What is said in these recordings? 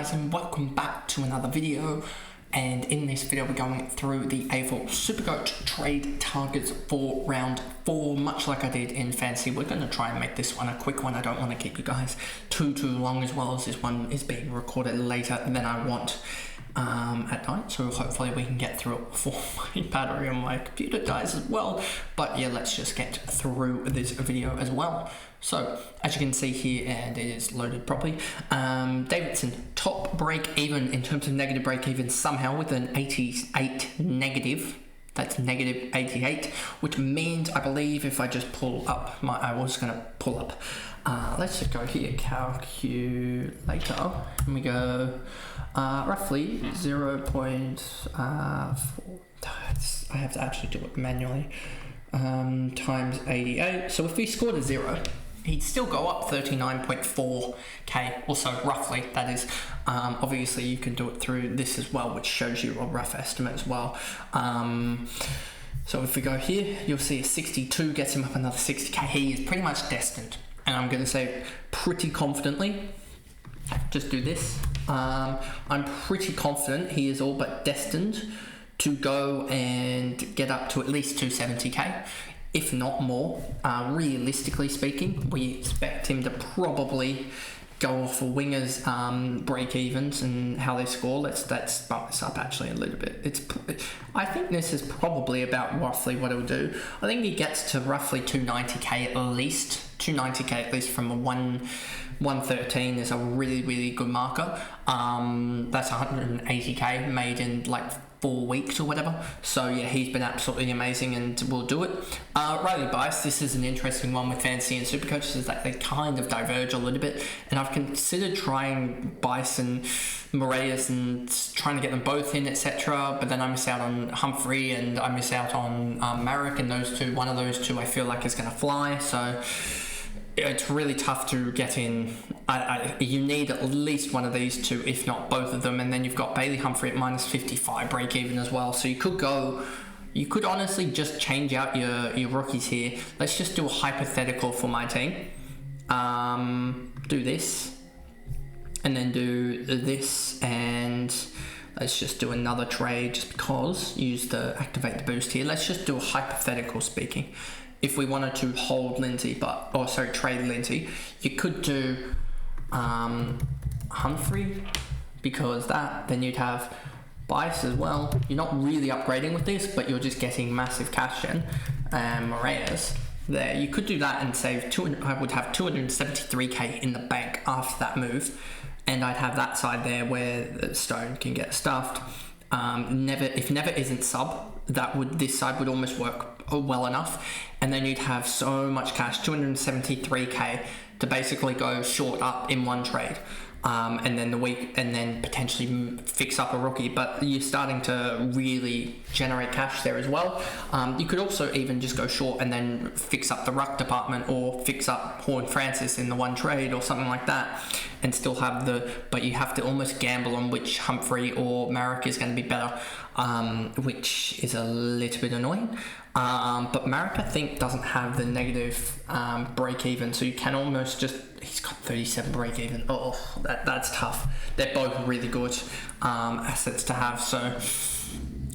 guys, and welcome back to another video. And in this video we're going through the AFL SuperCoach trade targets for round 4. Much like I did in Fantasy, we're going to try and make this one a quick one. I don't want to keep you guys too long, as well as this one is being recorded later than I want at night, so hopefully we can get through it before my battery on my computer dies as well. But yeah, let's just get through this video as well. So as you can see here, and it is loaded properly, Davidson top break even in terms of negative break even somehow with an 88 negative. That's negative 88, which means I believe if I just pull up let's just go here, calculator, and we go roughly 0.4, I have to actually do it manually, times 88. So if we scored a 0, he'd still go up 39.4k or so, roughly, that is. Obviously you can do it through this as well, which shows you a rough estimate as well. So if we go here, you'll see a 62 gets him up another 60k. He is pretty much destined, and I'm going to say pretty confidently, just do this, I'm pretty confident he is all but destined to go and get up to at least 270k. If not more. Realistically speaking, we expect him to probably go off for wingers break evens and how they score. Let's bump this up actually a little bit. I think this is probably about roughly what it'll do. I think he gets to roughly 290k at least. 290k at least from a 113 is a really good marker. That's 180k made in like 4 weeks or whatever. So yeah, he's been absolutely amazing and will do it. Riley Bice, this is an interesting one with Fantasy and SuperCoach, is that they kind of diverge a little bit, and I've considered trying Bice and Moraes and trying to get them both in, etc., but then I miss out on Humphrey and I miss out on Marek, and those two, one of those two I feel like is going to fly, so it's really tough to get in. You need at least one of these two, if not both of them, and then you've got Bailey Humphrey at minus 55 break even as well. So you could honestly just change out your rookies here. Let's just do a hypothetical for my team. Do this, and then do this, and let's just do another trade just because. Use the activate the boost here. Let's just do a hypothetical speaking. If we wanted to hold Lindsay, trade Lindsay, you could do Humphrey, because then you'd have Bice as well. You're not really upgrading with this, but you're just getting massive cash in. And Moraes there. You could do that and save I would have 273k in the bank after that move, and I'd have that side there where the Stone can get stuffed. If Never isn't sub, this side would almost work well enough, and then you'd have so much cash, 273k, to basically go short up in one trade, and then potentially fix up a rookie. But you're starting to really generate cash there as well. You could also even just go short and then fix up the ruck department, or fix up Horn Francis in the one trade or something like that, and still have but you have to almost gamble on which Humphrey or Marek is going to be better, which is a little bit annoying. But Marek, I think, doesn't have the negative break even, so you can almost he's got 37 break even. Oh, that's tough. They're both really good assets to have, so,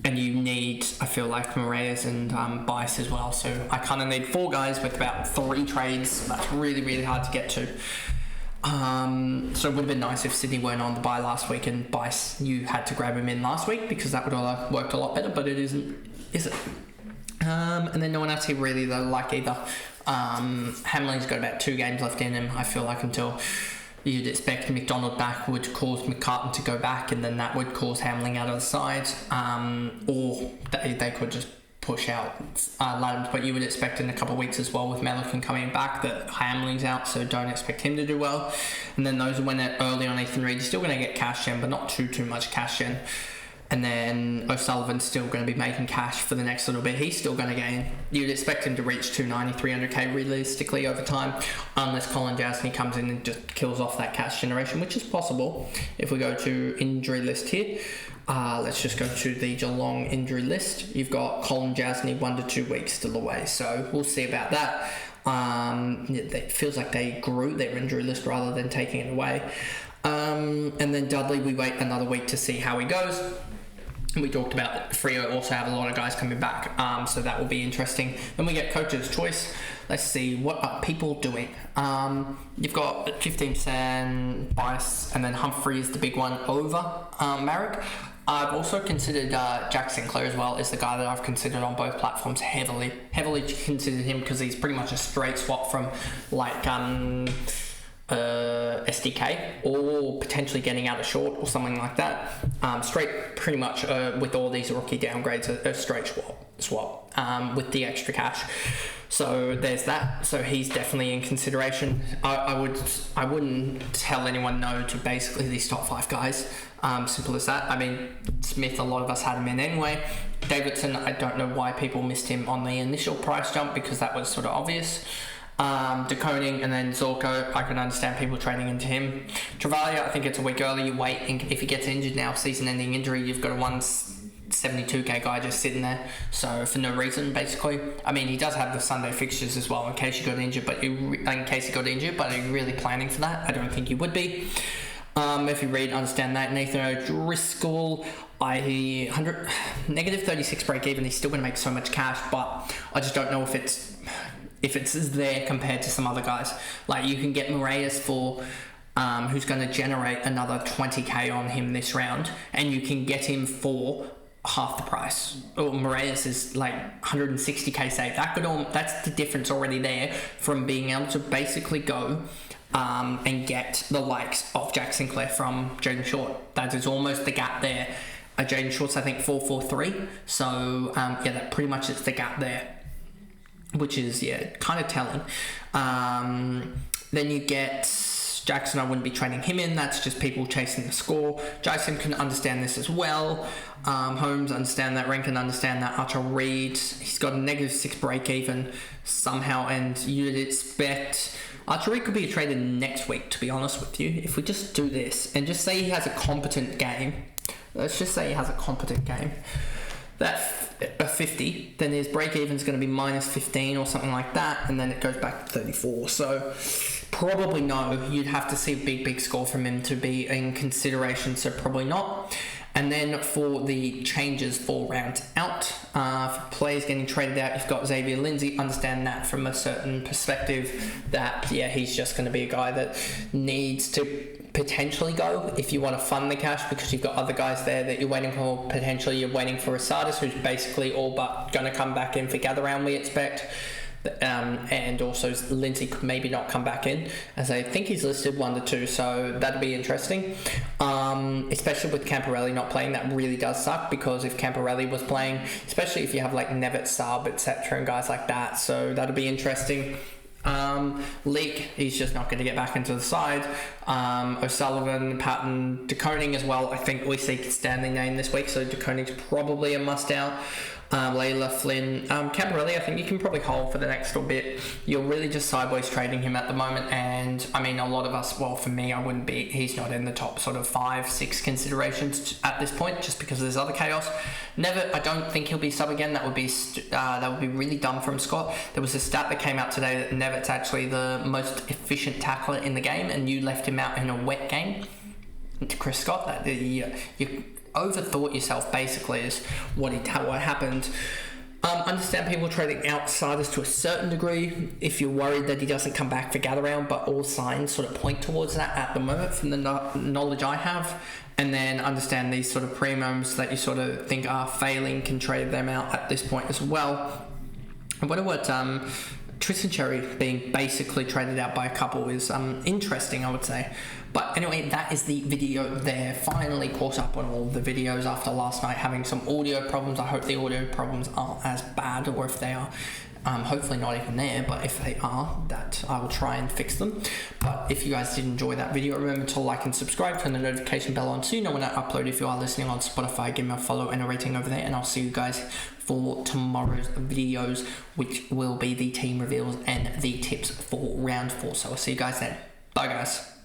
and you need, I feel like, Moraes and Bice as well, so I kind of need 4 guys with about 3 trades. That's really hard to get to. So it would have been nice if Sydney weren't on the bye last week and Bice, you had to grab him in last week, because that would have worked a lot better, but it isn't, is it? And then no one else here really that I like either. Hamlin's got about 2 games left in him, I feel like, until you'd expect McDonald back would cause McCartan to go back, and then that would cause Hamling out of the side, or they could just push out Laddams, but you would expect in a couple of weeks as well with Melican coming back that Hamling's out, so don't expect him to do well. And then those who went early on Ethan Reid, you're still going to get cash in, but not too much cash in. And then O'Sullivan's still going to be making cash for the next little bit. He's still going to gain. You'd expect him to reach 290, 300k realistically over time, unless Colin Jasney comes in and just kills off that cash generation, which is possible. If we go to injury list here, let's just go to the Geelong injury list. You've got Colin Jasney 1 to 2 weeks still away, so we'll see about that. It feels like they grew their injury list rather than taking it away. And then Dudley, we wait another week to see how he goes. We talked about Freo also have a lot of guys coming back, so that will be interesting. Then we get coach's choice. Let's see, what are people doing? You've got 15% bias, and then Humphrey is the big one over Marek. I've also considered Jack Sinclair as well as the guy that I've considered on both platforms heavily considered him because he's pretty much a straight swap from like SDK or potentially getting out of short or something like that. Straight pretty much with all these rookie downgrades, a straight swap with the extra cash. So there's that. So he's definitely in consideration. I wouldn't tell anyone no to basically these top 5 guys. Simple as that. I mean, Smith, a lot of us had him in anyway. Davidson, I don't know why people missed him on the initial price jump because that was sort of obvious. De Koning and then Zorko, I can understand people trading into him. Travalia, I think it's a week early. You wait, and if he gets injured now, season-ending injury, you've got a 172k guy just sitting there, so for no reason, basically. I mean, he does have the Sunday fixtures as well in case he got injured, but are you really planning for that? I don't think you would be. If you read, understand that. Nathan O'Driscoll, negative 36 break even. He's still going to make so much cash, but I just don't know if it's there compared to some other guys. Like you can get Moraes for who's going to generate another 20k on him this round, and you can get him for half the price. Or Moraes is like 160k save. That's the difference already there from being able to basically go and get the likes of Jack Sinclair from Jaden Short. That is almost the gap there. Jaden Short's I think 443. So that pretty much is the gap there, which is kind of telling. Then you get Jackson. I wouldn't be trading him in. That's just people chasing the score. Jason can understand this as well. Holmes understand that. Rankin understand that. Archer Reed, he's got a negative 6 break even somehow, and you'd expect Archer Reed could be traded next week, to be honest with you. If we just do this and just say he has a competent game, let's just say he has a competent game, that a 50, then his break even is going to be minus 15 or something like that, and then it goes back to 34. So probably no, you'd have to see a big score from him to be in consideration, so probably not. And then for the changes for round out, for players getting traded out, you've got Xavier Lindsay. Understand that from a certain perspective that, he's just going to be a guy that needs to potentially go if you want to fund the cash, because you've got other guys there that you're waiting for. Potentially you're waiting for Asadis, who's basically all but going to come back in for gather round, we expect. And also Lindsay could maybe not come back in, as I think he's listed 1 to 2, so that'd be interesting. Especially with Camporelli not playing, that really does suck, because if Camporelli was playing, especially if you have like Nevitt, Saab, etc., and guys like that, so that'd be interesting. Leak, he's just not going to get back into the side. O'Sullivan, Patton, De Koning as well. I think we see Stanley name this week, so De Koning's probably a must out. Layla, Flynn, Camporelli, I think you can probably hold for the next little bit. You're really just sideways trading him at the moment, and I mean, a lot of us, well, for me, I wouldn't be, he's not in the top sort of 5-6 considerations at this point, just because there's other chaos. Never, I don't think he'll be sub again. That would be really dumb from Scott. There was a stat that came out today that Nevitt's actually the most efficient tackler in the game, and you left him out in a wet game. To Chris Scott, that you overthought yourself, basically, is what happened. Understand people trading outsiders to a certain degree if you're worried that he doesn't come back for gather round, but all signs sort of point towards that at the moment from the knowledge I have. And then understand these sort of premiums that you sort of think are failing, can trade them out at this point as well. I wonder what Tristan Cherry being basically traded out by a couple is interesting, I would say. But anyway, that is the video there. Finally caught up on all the videos after last night having some audio problems. I hope the audio problems aren't as bad, or if they are, hopefully not even there, but if they are, that I will try and fix them. But if you guys did enjoy that video, remember to like and subscribe, turn the notification bell on so you know when I upload. If you are listening on Spotify, give me a follow and a rating over there, and I'll see you guys for tomorrow's videos, which will be the team reveals and the tips for round 4. So I'll see you guys then. Bye guys.